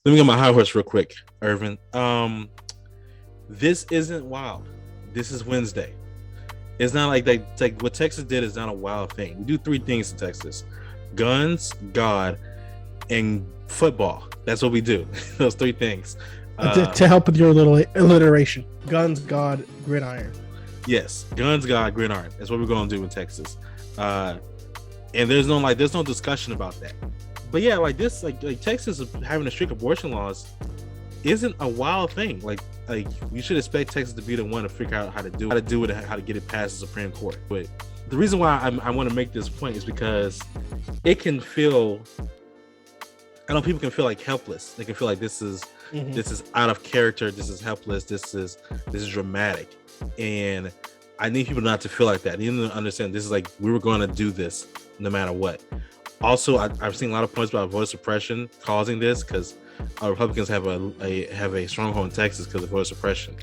Let me get my high horse real quick, Irvin. This isn't wild. This is Wednesday. It's not like that. It's like what Texas did is not a wild thing. We do three things in Texas: guns, God, and football. That's what we do. Those three things. To help with your little alliteration, guns, God, gridiron. Yes, guns, God, gridiron. That's what we're gonna do in Texas. And there's no discussion about that. But yeah, like this, like Texas having a strict abortion laws isn't a wild thing. Like you should expect Texas to be the one to figure out how to do it, how to get it past the Supreme Court. But the reason why I want to make this point is because it can feel. I know people can feel like helpless. They can feel like this is out of character. This is helpless. This is dramatic, and I need people not to feel like that. I need them to understand this is like we were going to do this no matter what. Also, I've seen a lot of points about voter suppression causing this because Republicans have a stronghold in Texas because of voter suppression.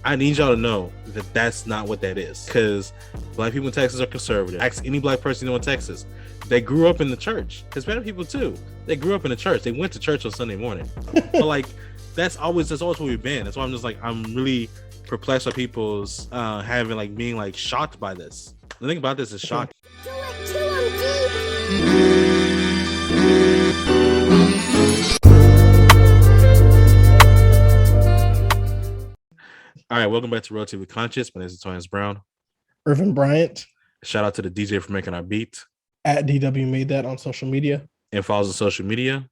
I need y'all to know that that's not what that is, because Black people in Texas are conservative. Ask any Black person you know in Texas. They grew up in the church. Hispanic people too. They grew up in the church. They went to church on Sunday morning. But like that's always what we've been. That's why I'm just like I'm really perplexed by people's being shocked by this. The thing about this is shocking. All right, welcome back to Relatively Conscious. My name is Thomas Brown. Irvin Bryant. Shout out to the DJ for making our beat. At DW Made That on social media. And follows on social media.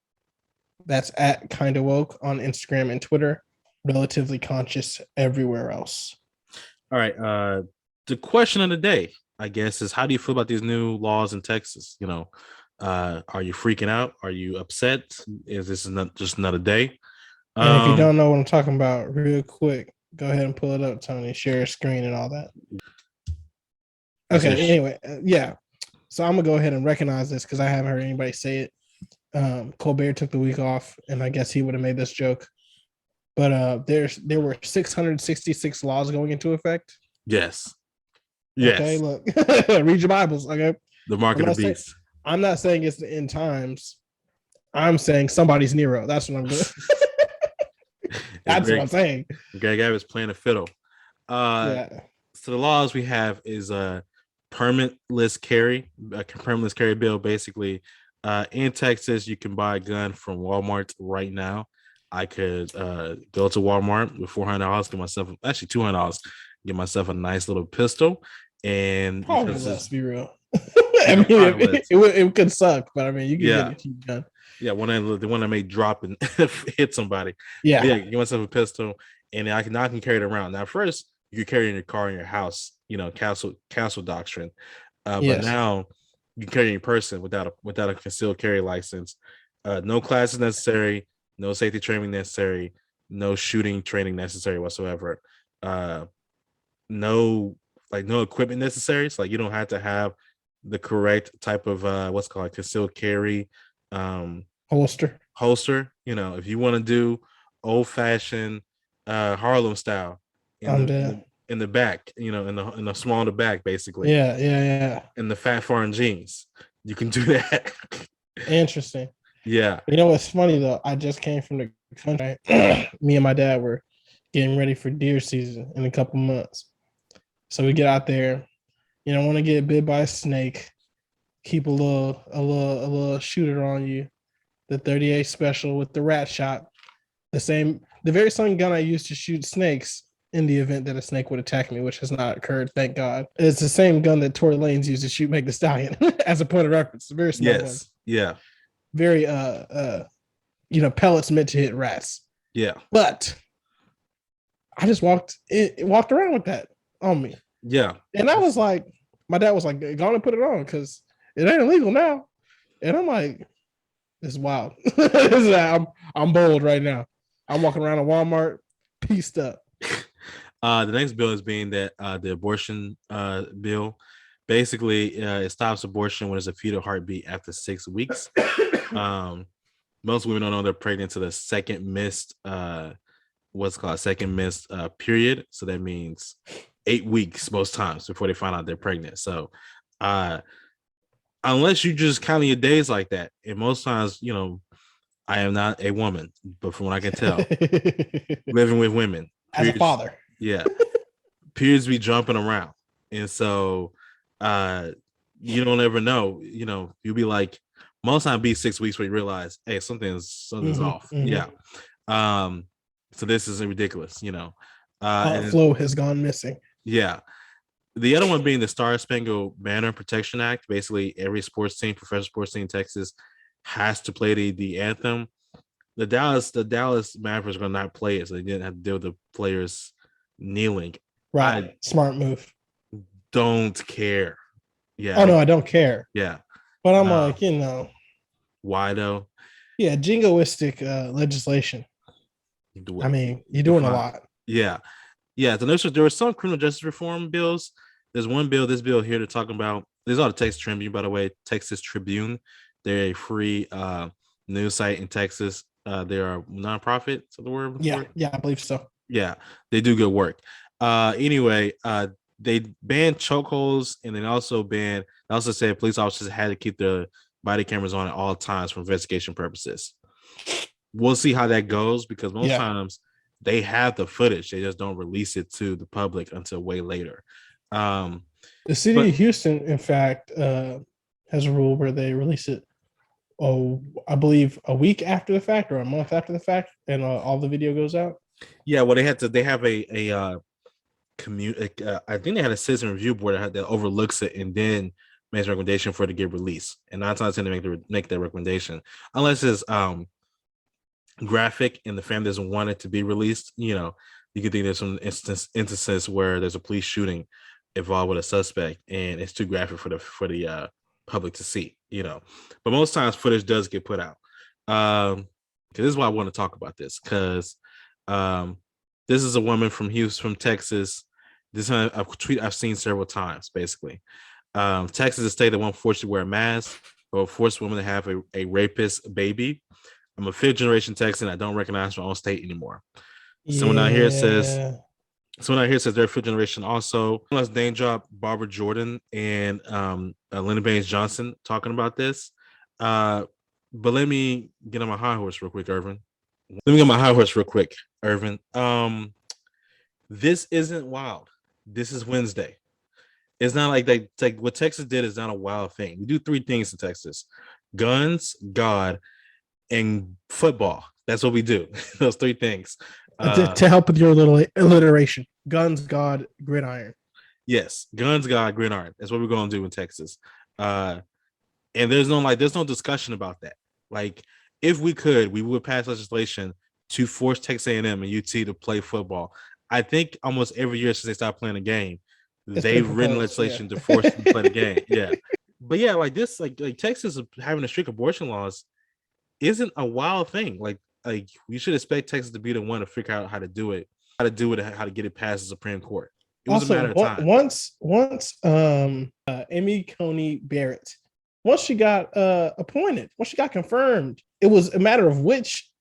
That's at Kinda Woke on Instagram and Twitter. Relatively Conscious everywhere else. All right. The question of the day, I guess, is how do you feel about these new laws in Texas? You know, are you freaking out? Are you upset? Is this not just another day? And if you don't know what I'm talking about, real quick, go ahead and pull it up, Tony. Share your screen and all that. Okay. Anyway, yeah. So I'm gonna go ahead and recognize this because I haven't heard anybody say it. Colbert took the week off, and I guess he would have made this joke. But there were 666 laws going into effect. Yes. Yes. Okay, look. Read your Bibles. Okay. The mark of the beast. I'm not saying it's the end times. I'm saying somebody's Nero. That's what I'm doing. That's what I'm saying. Greg was playing a fiddle. So the laws we have is permitless carry bill. Basically, in Texas, you can buy a gun from Walmart right now. I could go to Walmart with $400, get myself actually $200, get myself a nice little pistol. And probably let's be real. I mean, it could suck, but I mean, you can get a cheap gun. Yeah, the one that may drop and hit somebody. Yeah, get myself a pistol, and I can carry it around. Now, first you could carry it in your car in your house, you know, castle doctrine. But now you can carry it in person without a concealed carry license. No classes necessary, no safety training necessary, no shooting training necessary whatsoever. No equipment necessary. So like you don't have to have the correct type of what's called concealed carry holster. You know, if you want to do old-fashioned Harlem style in the back, you know, in the small in the back, basically. Yeah. In the fat foreign jeans, you can do that. Interesting. Yeah. You know what's funny though? I just came from the country. Me and my dad were getting ready for deer season in a couple months. So we get out there. You don't want to get bit by a snake. Keep a little shooter on you. The 38 special with the rat shot. The very same gun I used to shoot snakes in the event that a snake would attack me, which has not occurred, thank God. It's the same gun that Tory Lanez used to shoot Meg the Stallion as a point of reference. Very small one. Yeah. Very pellets meant to hit rats. Yeah. But I just walked around with that on me. Yeah. And I was like, my dad was like, go on and put it on because it ain't illegal now. And I'm like, this is wild. I'm bold right now. I'm walking around at Walmart, pieced up. The next bill is being that the abortion bill. Basically, it stops abortion when there's a fetal heartbeat after 6 weeks. Most women don't know they're pregnant to the second missed period. So that means 8 weeks most times before they find out they're pregnant. So unless you just counting your days like that, and most times, you know, I am not a woman, but from what I can tell, living with women, As a periods, father. yeah, periods be jumping around, and so uh, you don't ever know. You'll be like, most time be 6 weeks where you realize, hey, something's off. Yeah. Um, so this is ridiculous. And Flow has gone missing. yeah, the other one being the Star Spangled Banner Protection Act. Basically, every sports team, professional sports team in Texas, has to play the anthem. The Dallas Mavericks are going to not play it, so they didn't have to deal with the players kneeling. Right. I Smart move. don't care. Yeah. Oh no, I don't care. Yeah. But I'm like, Why though? yeah, jingoistic legislation. I mean, you're doing a lot. Yeah. Yeah. So there were some criminal justice reform bills. There's one bill, this bill here, they're talking about. There's all the Texas Tribune, by the way, Texas Tribune. They're a free news site in Texas. They are nonprofit. Is that the word? Yeah, I believe so. Yeah, they do good work. Anyway, they banned chokeholds, and then also said police officers had to keep their body cameras on at all times for investigation purposes. We'll see how that goes, because most times they have the footage, they just don't release it to the public until way later. The city of Houston, in fact, has a rule where they release it, I believe a week after the fact or a month after the fact, and all the video goes out. Yeah, well, they have a I think they had a citizen review board that overlooks it and then makes a recommendation for it to get released. And 9 times 10 they make that recommendation, unless it's graphic and the family doesn't want it to be released. You can think there's some instances where there's a police shooting involved with a suspect and it's too graphic for the public to see. But most times footage does get put out. This is why I want to talk about this, because this is a woman from Houston, from Texas. This is a tweet I've seen several times. Basically, Texas is a state that won't force you to wear a mask or force women to have a rapist baby. I'm a 5th generation Texan. I don't recognize my own state anymore. Someone out here says they're 5th generation also. Let's name drop Barbara Jordan and Lyndon Baines Johnson talking about this. But let me get on my high horse real quick, Irvin. This isn't wild. This is Wednesday. It's not like what Texas did is not a wild thing. We do 3 things in Texas: guns, God, and football. That's what we do. Those 3 things. To help with your little alliteration: guns, God, gridiron. Yes, guns, God, gridiron. That's what we're going to do in Texas. And there's no discussion about that. Like, if we could, we would pass legislation to force Texas A&M and UT to play football. I think almost every year since they stopped playing the game, they've written legislation to force them to play the game. Yeah. But yeah, like this, like Texas having a strict abortion laws isn't a wild thing. Like we should expect Texas to be the one to figure out how to do it, how to get it past the Supreme Court. It was a matter of time. Once Amy Coney Barrett, once she got appointed, once she got confirmed, it was a matter of which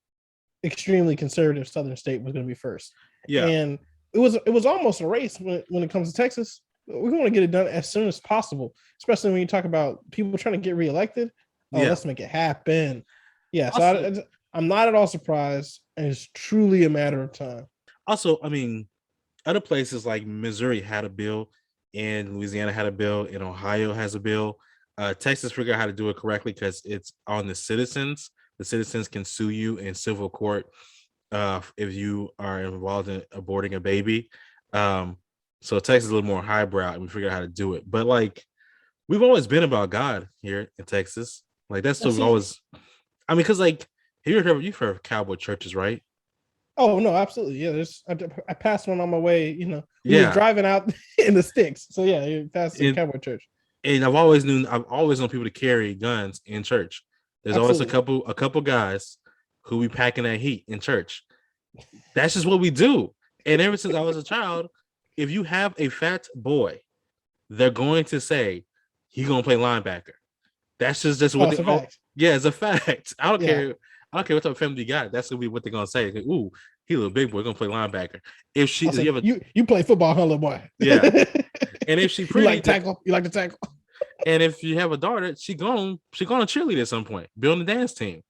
extremely conservative southern state was going to be first. Yeah, and it was almost a race when it comes to Texas. We want to get it done as soon as possible, especially when you talk about people trying to get reelected. Let's make it happen. Yeah, also, so I'm not at all surprised, and it's truly a matter of time. Also, I mean, other places like Missouri had a bill, and Louisiana had a bill, and Ohio has a bill. Texas figured out how to do it correctly because it's on the citizens. The citizens can sue you in civil court if you are involved in aborting a baby. So Texas is a little more highbrow, and we figured out how to do it. But like, we've always been about God here in Texas. Like that's what we always. I mean, because like, you've heard of cowboy churches, right? Oh no, absolutely. Yeah, I passed one on my way. We were driving out in the sticks. So yeah, you passed the cowboy church. And I've always known people to carry guns in church. There's always a couple guys who be packing that heat in church. That's just what we do. And ever since I was a child, if you have a fat boy, they're going to say he's gonna play linebacker. That's just what it's a fact. I don't care what type of family you got. That's gonna be what they're gonna say. Like, ooh, he a little big boy, gonna play linebacker. If you play football, huh, little boy? Yeah. And if she pretty, you like to tackle. And if you have a daughter, she gonna cheerlead at some point, build a dance team.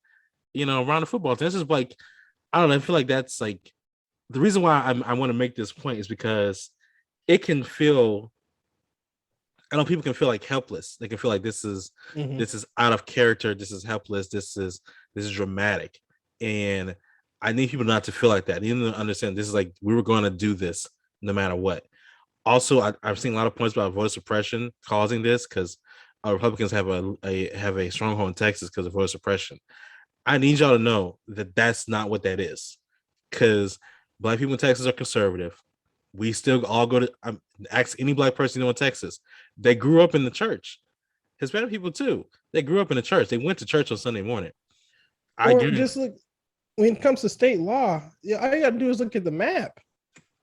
around the football team. This is like, I don't know. I feel like that's like the reason why I want to make this point is because it can feel. I know people can feel like helpless. They can feel like this is out of character. This is helpless. This is dramatic, and I need people not to feel like that. You need to understand this is like we were going to do this no matter what. Also, I've seen a lot of points about voter suppression causing this because Republicans have a stronghold in Texas because of voter suppression. I need y'all to know that that's not what that is, because Black people in Texas are conservative. We still all go to ask any Black person you know in Texas. They grew up in the church. Hispanic people too. They grew up in the church. They went to church on Sunday morning. Or just look when it comes to state law. Yeah, all you got to do is look at the map.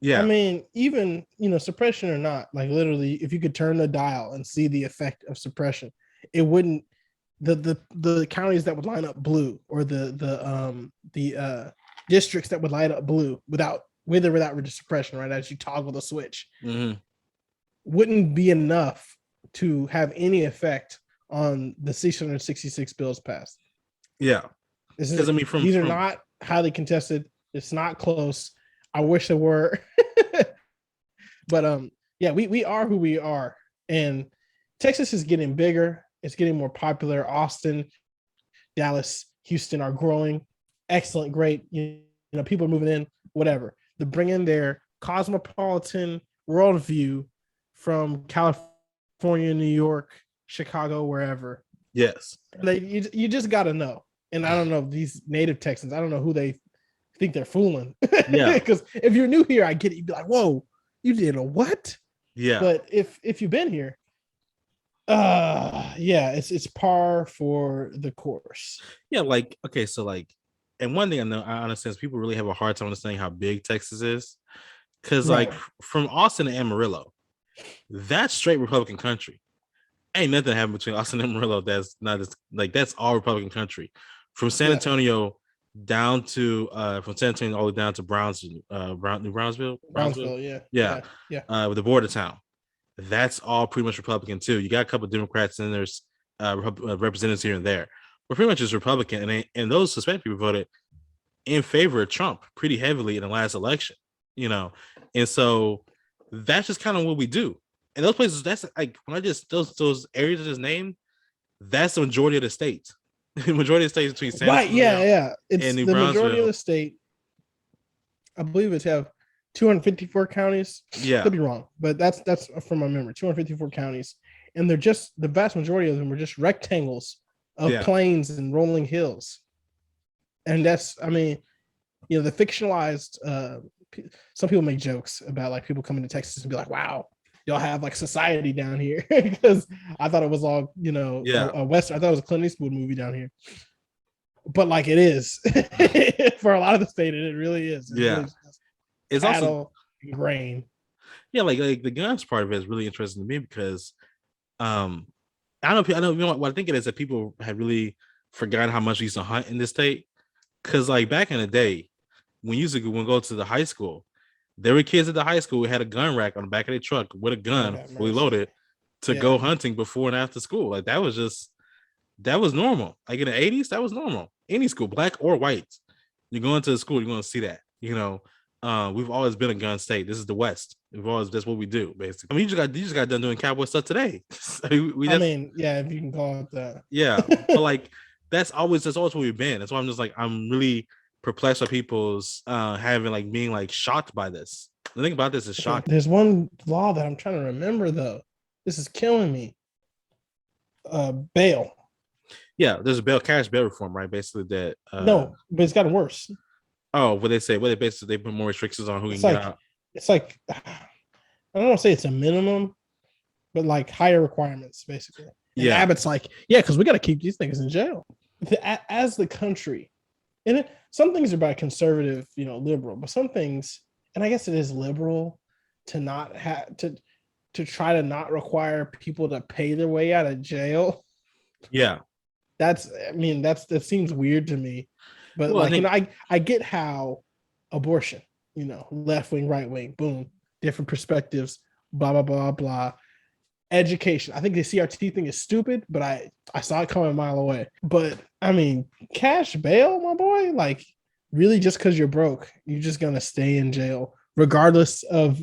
Yeah. I mean, even suppression or not, like literally, if you could turn the dial and see the effect of suppression, it wouldn't. The counties that would line up blue, or the districts that would light up blue without suppression, right? As you toggle the switch, wouldn't be enough to have any effect on the 666 bills passed. Yeah, these are not highly contested. It's not close. I wish they were, but yeah, we are who we are, and Texas is getting bigger. It's getting more popular. Austin, Dallas, Houston are growing. Excellent, great. People are moving in. Whatever. They're bringing their cosmopolitan worldview from California, New York, Chicago, wherever. Yes. You just got to know. And I don't know, these native Texans, I don't know who they think they're fooling. Yeah. Because if you're new here, I get it. You'd be like, whoa, you did a what? Yeah. But if you've been here, it's par for the course. Yeah, like, okay, so like, and one thing I understand is people really have a hard time understanding how big Texas is. Because like from Austin to Amarillo, that's straight Republican country. Ain't nothing happened between Austin and Amarillo that's not as like that's all Republican country. From San Antonio down to from San Antonio all the way down to Brownsville, with the border town. That's all pretty much Republican too. You got a couple of Democrats and there's representatives here and there, but pretty much it's Republican. And those Hispanic people voted in favor of Trump pretty heavily in the last election, and so that's just kind of what we do. And those places, that's like when I just those areas I just named, that's the majority of the states. The majority of the states between San Antonio it's and New the Brunswick. Majority of the state. I believe it's have 254 counties. Yeah, could be wrong, but that's from my memory. 254 counties, and they're just the vast majority of them are just rectangles of plains and rolling hills. And that's, I mean, the fictionalized. Some people make jokes about like people coming to Texas and be like, "Wow, y'all have like society down here," because I thought it was all a Western. I thought it was a Clint Eastwood movie down here, but like it is for a lot of the state, and it really is. Really it's also grain. Yeah, like the guns part of it is really interesting to me because I know what I think it is that people have really forgotten how much we used to hunt in this state. Because like back in the day, when you used to go to the high school, there were kids at the high school who had a gun rack on the back of their truck with a gun fully loaded to go hunting before and after school. Like that was normal. Like in the 80s, that was normal. Any school, black or white, you're going to the school, you're going to see that. We've always been a gun state. This is the West. That's what we do, basically. I mean, you just got done doing cowboy stuff today. If you can call it that. Yeah, but like that's always what we've been. That's why I'm just like I'm really perplexed by people's being like shocked by this. The thing about this is shocking. There's one law that I'm trying to remember though. This is killing me. Bail. Yeah, there's a cash bail reform, right? Basically that. No, but it's gotten worse. Oh, what they say? What they put more restrictions on who can get out. It's like I don't want to say it's a minimum, but like higher requirements, basically. And Abbott's like, because we got to keep these things in jail. As the country, and some things are by conservative, liberal, but some things, and I guess it is liberal to not have to try to not require people to pay their way out of jail. Yeah, that seems weird to me. But I get how abortion, left wing, right wing, boom, different perspectives, blah, blah, blah, blah. Education. I think the CRT thing is stupid, but I saw it coming a mile away. But I mean, cash bail, my boy. Like, really, just because you're broke, you're just gonna stay in jail, regardless of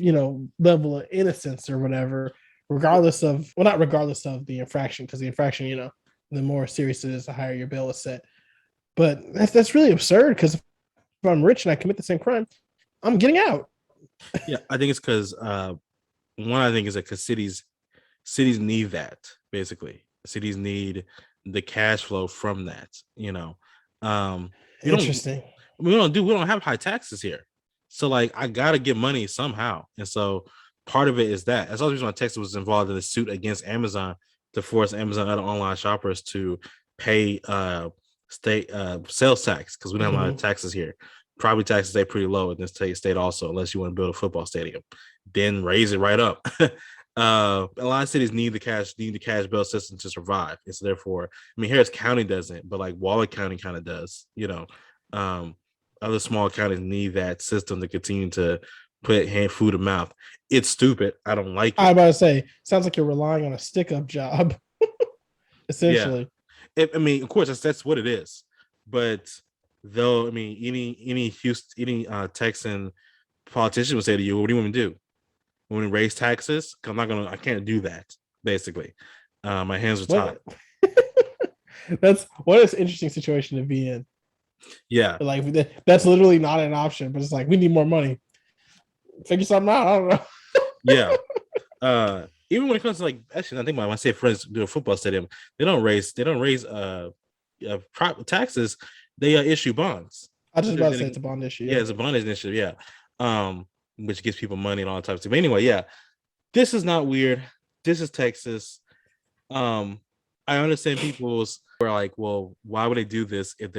level of innocence or whatever. Regardless of, well, not regardless of the infraction, because the infraction, the more serious it is, the higher your bail is set. But that's really absurd. Because if I'm rich and I commit the same crime, I'm getting out. Yeah, I think it's because one, I think is that because cities need that, basically. Cities need the cash flow from that. We don't Interesting. we don't have high taxes here. So like I gotta get money somehow. And so part of it is that. That's all the reason why Texas was involved in a suit against Amazon to force Amazon and other online shoppers to pay state sales tax, because we don't have a lot of taxes here. Property taxes stay pretty low in this state also, unless you want to build a football stadium. Then raise it right up. A lot of cities need the cash bail system to survive. And so therefore, I mean, Harris County doesn't, but like Waller County kind of does. Other small counties need that system to continue to put hand food to mouth. It's stupid. I don't like it. I was about to say, sounds like you're relying on a stick-up job, essentially. I mean, of course, that's what it is. But though, I mean, any Texan politician would say to you, "What do you want me to do? Want to raise taxes? I can't do that." Basically, my hands are tied. That's what an interesting situation to be in. Yeah, like that's literally not an option. But it's like we need more money. Figure something out. I don't know. Yeah. Even when it comes to like, actually, I think when I say friends do a football stadium, they don't raise taxes. They issue bonds. I just about to say it's a bond issue. Yeah, it's a bond issue. Yeah, which gives people money and all that type of stuff. But anyway, yeah, this is not weird. This is Texas. I understand people's are like, well, why would they do this if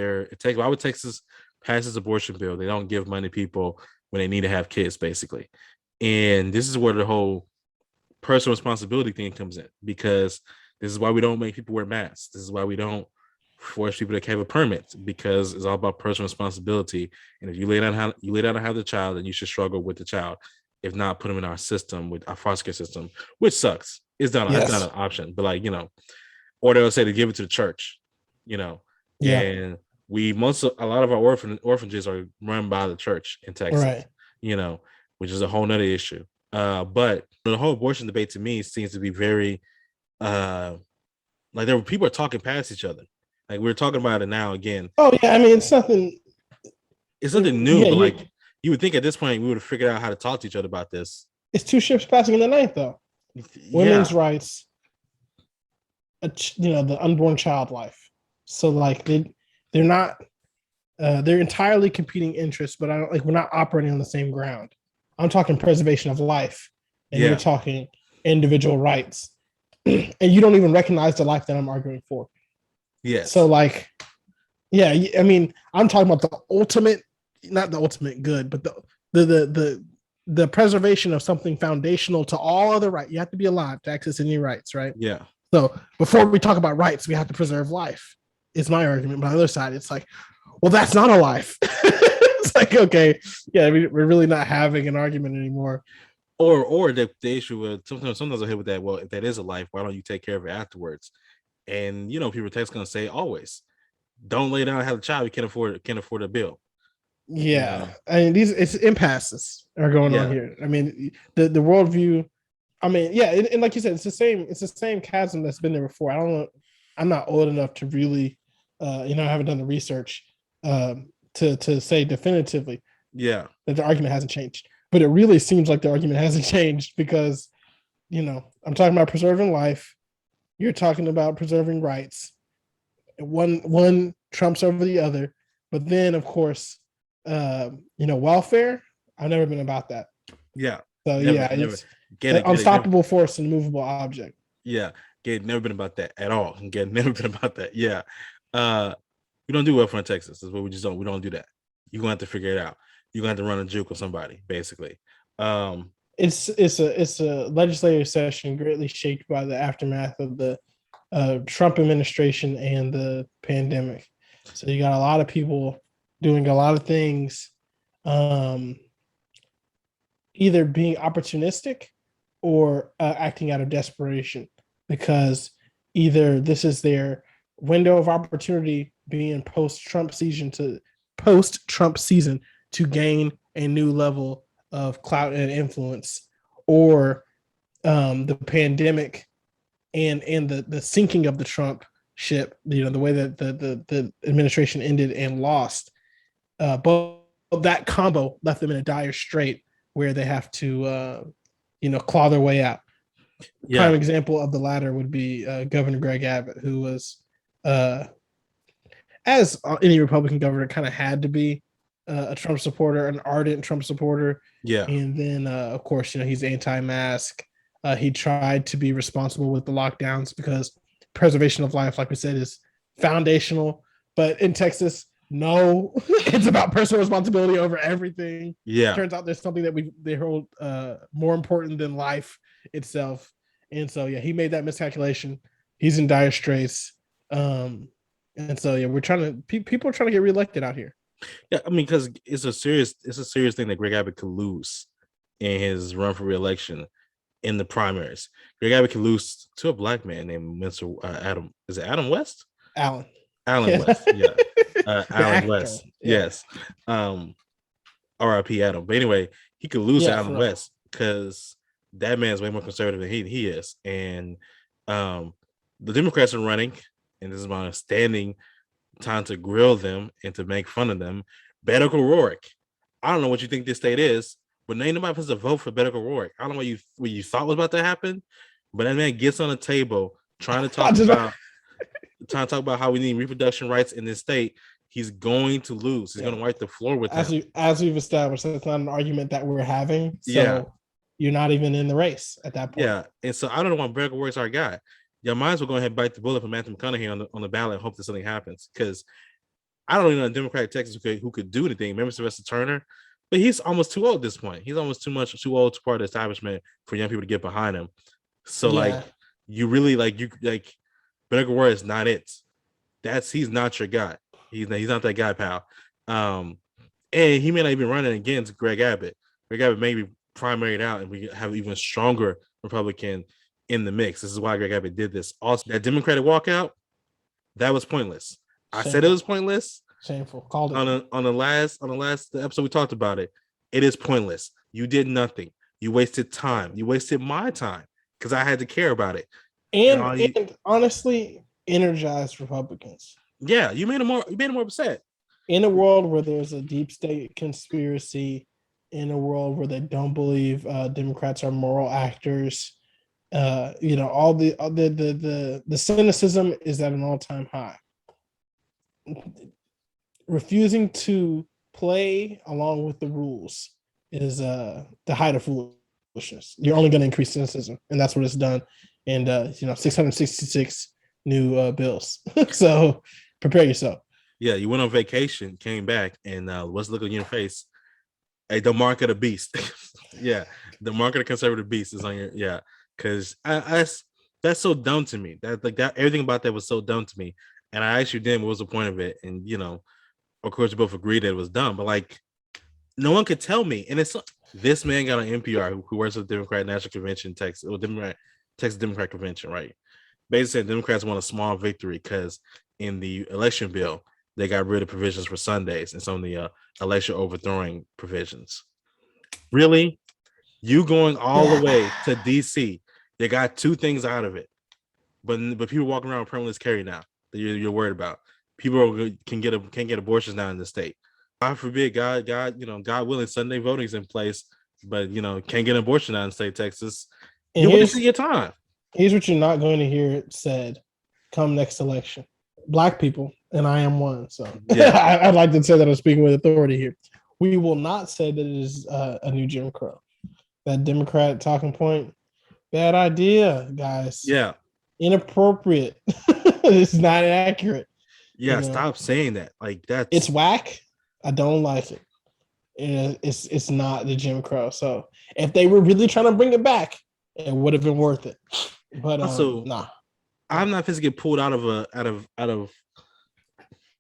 why would Texas pass this abortion bill? They don't give money to people when they need to have kids, basically. And this is where the whole personal responsibility thing comes in, because this is why we don't make people wear masks. This is why we don't force people to have a permit, because it's all about personal responsibility. And if you lay down and have the child, then you should struggle with the child. If not, put them in our system, with our foster care system, which sucks. It's not an option, but like, or they'll say to give it to the church, Yeah. And a lot of our orphanages are run by the church in Texas, right. Which is a whole nother issue. But the whole abortion debate to me seems to be very like people are talking past each other. Like we're talking about it now again. Oh yeah, I mean it's nothing new, but like you would think at this point we would have figured out how to talk to each other about this. It's two ships passing in the night, though. Women's rights, the unborn child life. So like they're not they're entirely competing interests, but we're not operating on the same ground. I'm talking preservation of life, and you're talking individual rights, and you don't even recognize the life that I'm arguing for. Yeah. So like, yeah, I mean, I'm talking about the ultimate, not the ultimate good, but the preservation of something foundational to all other rights. You have to be alive to access any rights, right? Yeah. So before we talk about rights, we have to preserve life. Is my argument. But on the other side, it's like, well, that's not a life. It's like, okay, yeah, we're really not having an argument anymore. Or the issue with sometimes I hit with that. Well, if that is a life, why don't you take care of it afterwards? And people text gonna say always, don't lay down and have a child. You can't afford a bill. Yeah, I mean it's impasses are going on here. I mean the worldview. I mean, yeah, and like you said, it's the same chasm that's been there before. I don't know. I'm not old enough to really, I haven't done the research to say definitively. Yeah, that the argument hasn't changed, but it really seems like the argument hasn't changed because, I'm talking about preserving life. You're talking about preserving rights. One trumps over the other, but then of course, welfare. I've never been about that. Yeah. So it's an unstoppable force and movable object. Yeah, never been about that at all. Never been about that. Yeah, we don't do welfare in Texas. That's what we just don't. We don't do that. You're gonna have to figure it out. You're gonna have to run a juke with somebody, basically. It's a legislative session greatly shaped by the aftermath of the Trump administration and the pandemic. So you got a lot of people doing a lot of things, either being opportunistic or acting out of desperation, because either this is their window of opportunity being post-Trump season to gain a new level of clout and influence, or the pandemic and the sinking of the Trump ship, the way that the administration ended and lost, both that combo left them in a dire strait where they have to claw their way out. Prime example of the latter would be Governor Greg Abbott, who was, as any Republican governor, kind of had to be a Trump supporter, an ardent Trump supporter. Yeah. And then, of course, he's anti-mask. He tried to be responsible with the lockdowns because preservation of life, like we said, is foundational. But in Texas, no, it's about personal responsibility over everything. Yeah. Turns out there's something that they hold more important than life itself. And so, yeah, he made that miscalculation. He's in dire straits. And so, yeah, people are trying to get reelected out here. Yeah, I mean, because it's a serious thing that Greg Abbott could lose in his run for reelection in the primaries. Greg Abbott could lose to a black man named Mr. Adam. Is it Adam West? Alan West. Yeah. Alan West. Yeah. Yes. R.I.P. Adam. But anyway, he could lose to Alan West because that man's way more conservative than he is. And the Democrats are running, and this is my standing time to grill them and to make fun of them. Beto O'Rourke. I don't know what you think this state is, but ain't nobody supposed to vote for Beto O'Rourke. I don't know what you thought was about to happen, but that man gets on the table trying to talk about how we need reproduction rights in this state. He's going to lose. He's going to wipe the floor with him. As we've established, that's not an argument that we're having. So you're not even in the race at that point. Yeah, and so I don't know why Beto O'Rourke's our guy. Y'all might as well go ahead and bite the bullet for Matthew McConaughey on the ballot and hope that something happens. Because I don't even know a Democratic Texas who could do anything. Remember Sylvester Turner? But he's almost too old at this point. He's almost too old to part of the establishment for young people to get behind him. So you really Beto O'Rourke is not it. He's not your guy. He's not that guy, pal. And he may not even run it against Greg Abbott. Greg Abbott may be primaried out, and we have even stronger Republican in the mix. This is why Greg Abbott did this. Also, that Democratic walkout, that was pointless. Shameful. I said it was pointless. Shameful. Called it on the last episode we talked about it. It is pointless. You did nothing. You wasted time. You wasted my time because I had to care about it. And honestly, energized Republicans. Yeah, you made them more upset. In a world where there's a deep state conspiracy, in a world where they don't believe Democrats are moral actors, all the cynicism is at an all-time high. Refusing to play along with the rules is the height of foolishness. You're only going to increase cynicism, and that's what it's done. And 666 new bills. So prepare yourself. Yeah, you went on vacation, came back, and what's the look on your face? Hey, the mark of the beast. Yeah, the mark of the conservative beast is on your because that's so dumb to me. That everything about that was so dumb to me. And I asked you then what was the point of it, and of course, we both agreed that it was dumb. But no one could tell me. And it's this man got on NPR who works at the Democratic National Convention, Texas Democrat Convention, right? Basically, said Democrats won a small victory because in the election bill they got rid of provisions for Sundays and some of the election overthrowing provisions. Really, you going all the way to DC? They got two things out of it, but people walking around with permitless carry now that you're worried about. People can't get abortions now in the state. God forbid, God willing, Sunday voting's in place, but can't get an abortion now in the state of Texas. And you wasting your time. Here's what you're not going to hear said come next election. Black people, and I am one. So I'd like to say that I'm speaking with authority here. We will not say that it is a new Jim Crow. That Democrat talking point, bad idea, guys. Yeah. Inappropriate. It's not accurate. Yeah, stop saying that. It's whack. I don't like it. And it's not the Jim Crow. So if they were really trying to bring it back, it would have been worth it. But also, nah. I'm not physically get pulled out of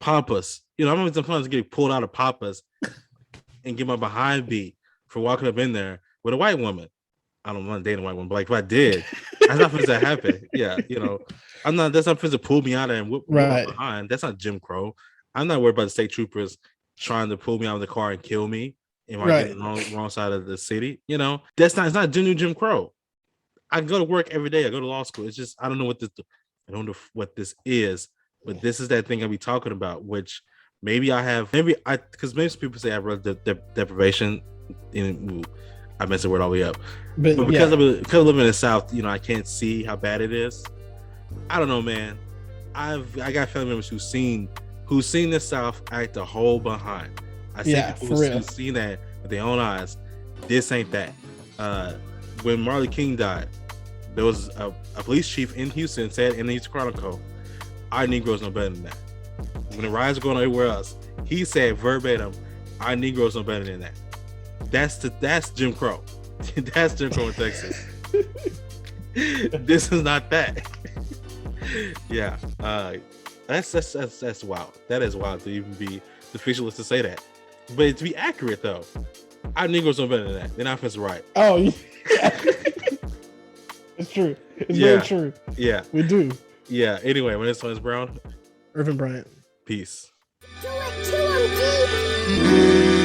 Pampas. I'm sometimes getting pulled out of Pampas and get my behind beat for walking up in there with a white woman. I don't want to date a white woman, but if I did, That's not supposed to happen. Yeah, you know, I'm not. That's not supposed to pull me out and whip Right. behind. That's not Jim Crow. I'm not worried about the state troopers trying to pull me out of the car and kill me if I get the wrong side of the city. You know, that's not. It's not genuine Jim Crow. I go to work every day. I go to law school. It's just I don't know what this. I don't know what this is, but this is that thing I be talking about. Which maybe I have. Because most people say I have relative deprivation. I messed the word all the way up. But because I live in the South, you know, I can't see how bad it is. I don't know, man. I got family members who've seen the South act a whole behind. I see people who've seen that with their own eyes. This ain't that. When Marley King died, there was a police chief in Houston said in the Houston Chronicle, "Our Negroes know better than that." When the riots were going on everywhere else, he said verbatim, "Our Negroes know better than that." That's Jim Crow. That's Jim Crow in Texas. This is not that. Yeah, that's wild. That is wild to even be the fictionalist to say that, but to be accurate though, our Negroes know better than that. They're not supposed to right. Oh, yeah. It's true. It's very true. Yeah, we do. Yeah. Anyway, when it's Brown, Irvin Bryant. Peace. Do it to him,